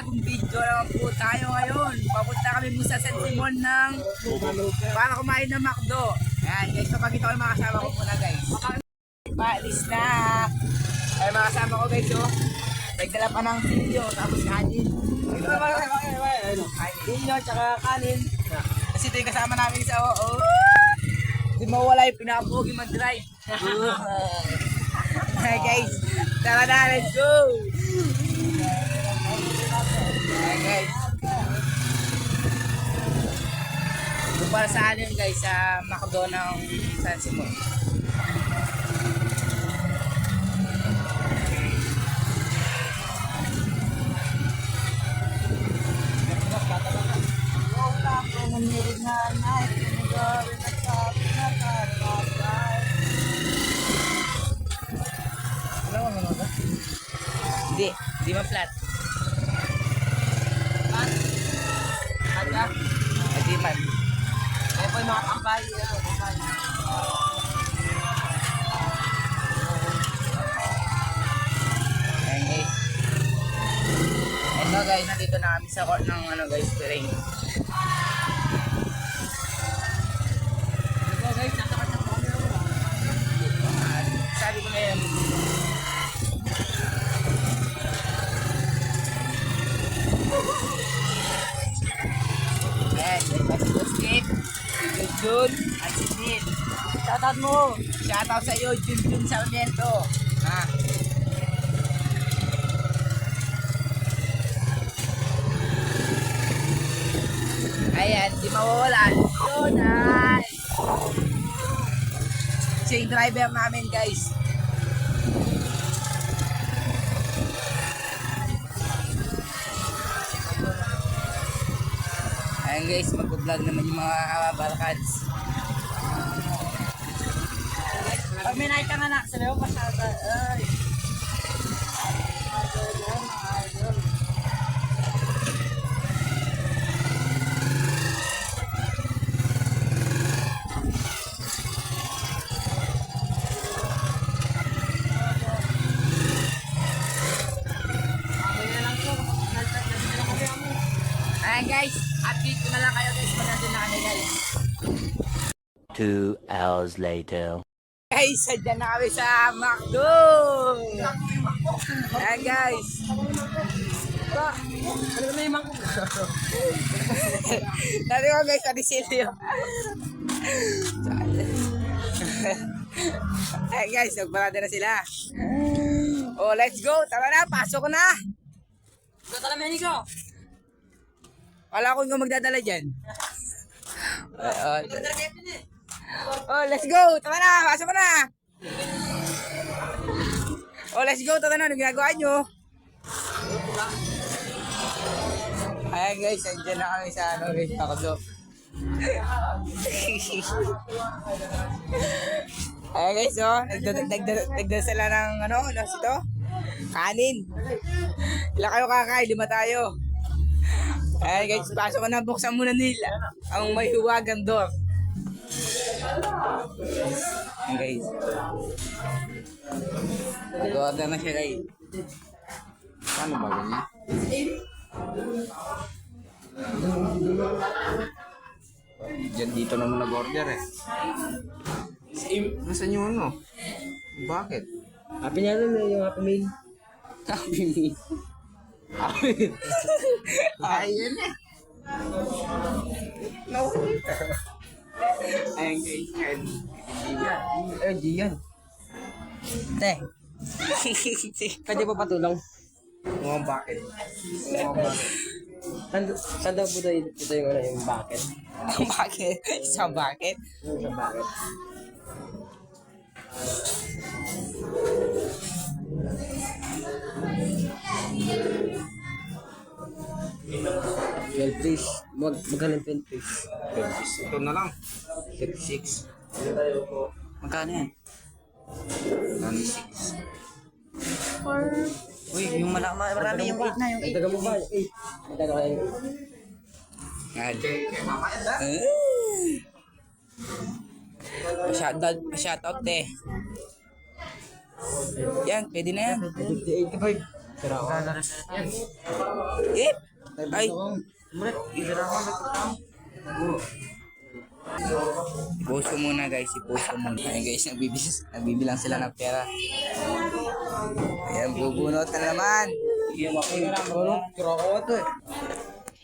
panibagong video naman po tayo ngayon. Papunta kami po sa San Simon para kumain ng McDo. Ayan guys, kapag ito ay mga kasama ko muna guys. Paalis na. Ay mga kasama ko guys oh. Nagdala pa ng video tapos kanin. Video tsaka kanin. Kasi ito yung kasama namin sa oo. Hindi mawala yung pinapogi mag-drive. Hey guys, tara na, let's go! Hey guys. Ito para sa anin guys, sa McDo ng San Simon. Hindi ma-flat. Flat? Flat ka? Hindi man. Kaya po yung mga kampay. Ayan guys. Ito guys, nandito na kami sa court ng ano guys, terrain. Ito guys, nasa court ng kami. Sabi ko na yan. Ayan, si Busket, si Jun, at si Neil. Shoutout mo! Shoutout sa iyo, Jun Sarmiento. Ha? Ayan, di mawawala. Donay! Siya yung driver namin guys. Ayan guys, mag-vlog naman yung mga Balkans. Pag may nakita nga na, sabi mo pasada. Ay. Ayan guys, update ko na lang kayo guys, magandun na kami guys. 2 hours later. Guys, sadyan na kami sa McDo! Ayan guys. Ano na yung McDo? Dati ko guys, Adisilio. Ayan guys, nagparada na sila. Oh, let's go! Tara na, pasok na! Tara na, Mexico! Wala akong magdadala dyan. Oh, let's go! Tara na! Pasok na! Oh, let's go! Tara na! Anong ginagawa nyo? Ayan guys, andyan na kami sa ano guys, McDo. Ayan guys, oh. Nagdasala ng ano ito? Kanin. Ilan kayo kakain? 5 tayo. Ayan guys, pasok ko na, buksan muna nila ang may huwagang door. Ayan guys. Nag-order na siya guys. Paano ba ganyan? Diyan dito naman nag-order eh. Nasaan yung ano? Bakit? Happy niya nun yung Happy Meal. Happy Meal. Ayan eh. No. Ayan guys. Eh, Gian. Te. Pwede pa patulong? Mukhang bakit? Saan daw po ito yung, ano, yung bucket? Ang bakit? Sa bakit? Sa bucket. $12. Magkano yung $12? Ito na lang. 56. Magkano yan? 96. Uy, yung marami yung 8 na, yung 8. Taga mo ba? 8. Magkano kaya yung Shoutout eh. Yan, pwede na yan. 58 ka ba? Eh! Ay! I-post ko muna guys, i-post ko muna. Ayan guys, nagbibilang sila ng pera. Ayan, bubunot na naman.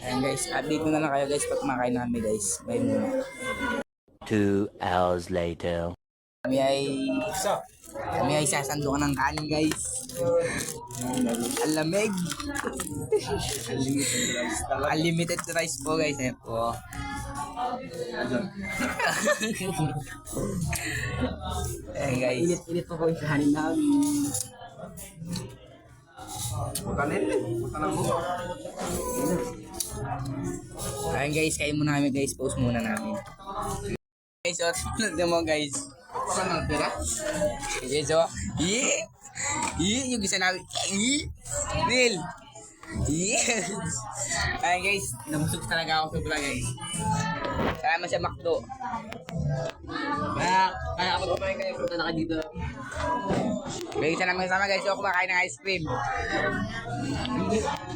Ayan guys, update mo na lang kayo guys pag kumakain namin guys. Bye muna. 2 hours later. Kami ay sasandukan ng kanin guys. Ang lamig. Unlimited rice po guys. Ayan po. Ayan guys. Init pa po yung kahanin namin. Ayan guys, kain muna kami guys. Post muna namin. Guys, so, tignan mo guys. Saan ang pera? Okay, so, yung isa namin. Neil! Yes! Ayan guys, nabusog talaga ako sobra guys. Salamat sa McDo. Kaya ako kumain kayo punta na ka dito. Guys, isa naman kasama guys. So, kumakain ng ice cream.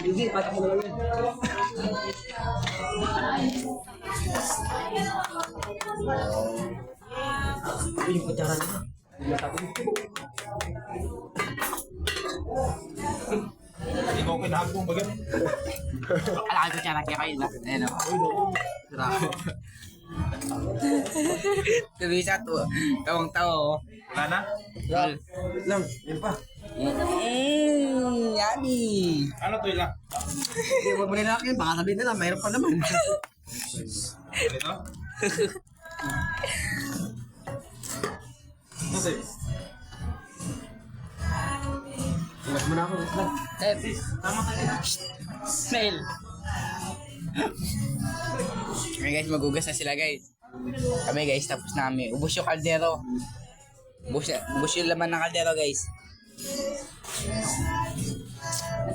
Hindi, patak mo naman yun. Yung kutsara na. Hindi ko kinahagpong bagay. Alakad ko siya kayo na. Ayan o. Sabi sa to. Tawang-tawa o. Wala na? Wait lang, yun pa. Yummy! Ano to ilang? Hindi, huwag mo nilaki yun. Baka sabihin nila, mayroon pa naman. Ito? Ito sa'yo. Huwag mo na ako, wait lang. Tama tayo. Smell! Okay guys, magugas na sila guys. Kami guys, tapos na kami. Ubus yung kaldero. Ubus yung laman ng kaldero guys.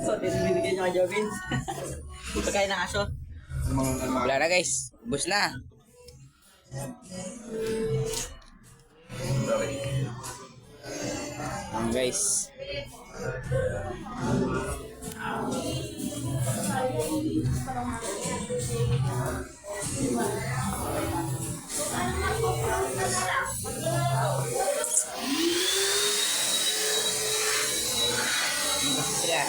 So, binibigyan niyo kay Jovin. Pagkain ng aso. Wala na guys, ubus na. Guys. Sila.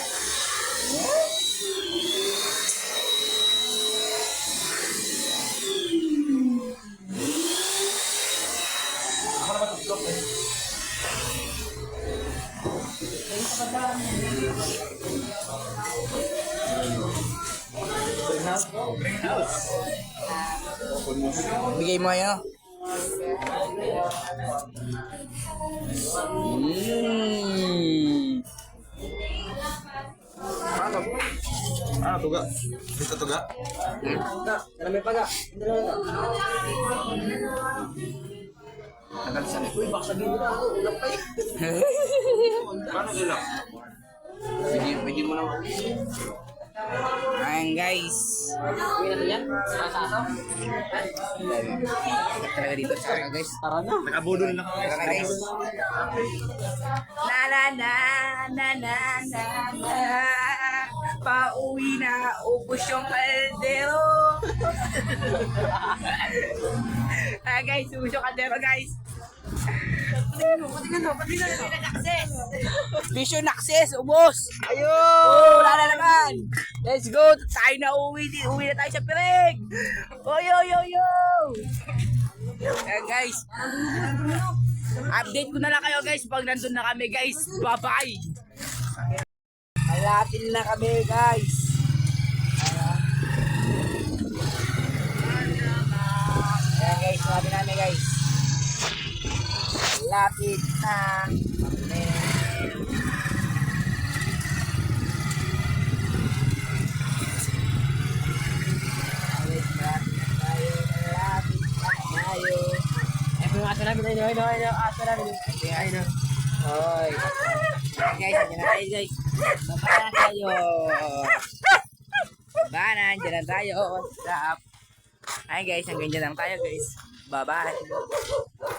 Ako naman tutok eh. Bigay mo yun. Ano? Ah, tuga. Dito tuga. Sana may paga. Hindi lang lang. Uy, baka sabihin mo na ako. Ulang pa eh. Paano ilang? Pwede mo lang. Ayan guys. Uwi natin yan. Sa aso. Talaga dito sa akin guys. Tara na. Nakabudol na kami. Tara na guys. Na na na na na na na. Pauwi na, ubos yung kaldero. Guys, ubos yung kaldero guys. Mission access, ubos. Ayun. Oh, wala na naman. Let's go. Tayo na uwi. Uwi na tayo sa Pireg. Oh, yo. Guys. Update ko na lang kayo guys pag nandun na kami guys. Bye-bye. Malapit na kami guys. Ayan guys, malapit na kami guys. Malapit na kami. Yung aso namin, ayun, aso namin. Ayun. Hoy. Guys, andyan na tayo guys. Baba na tayo. Baba na, andyan na tayo. What's up? Hi guys, hanggang dyan lang tayo guys. Bye-bye.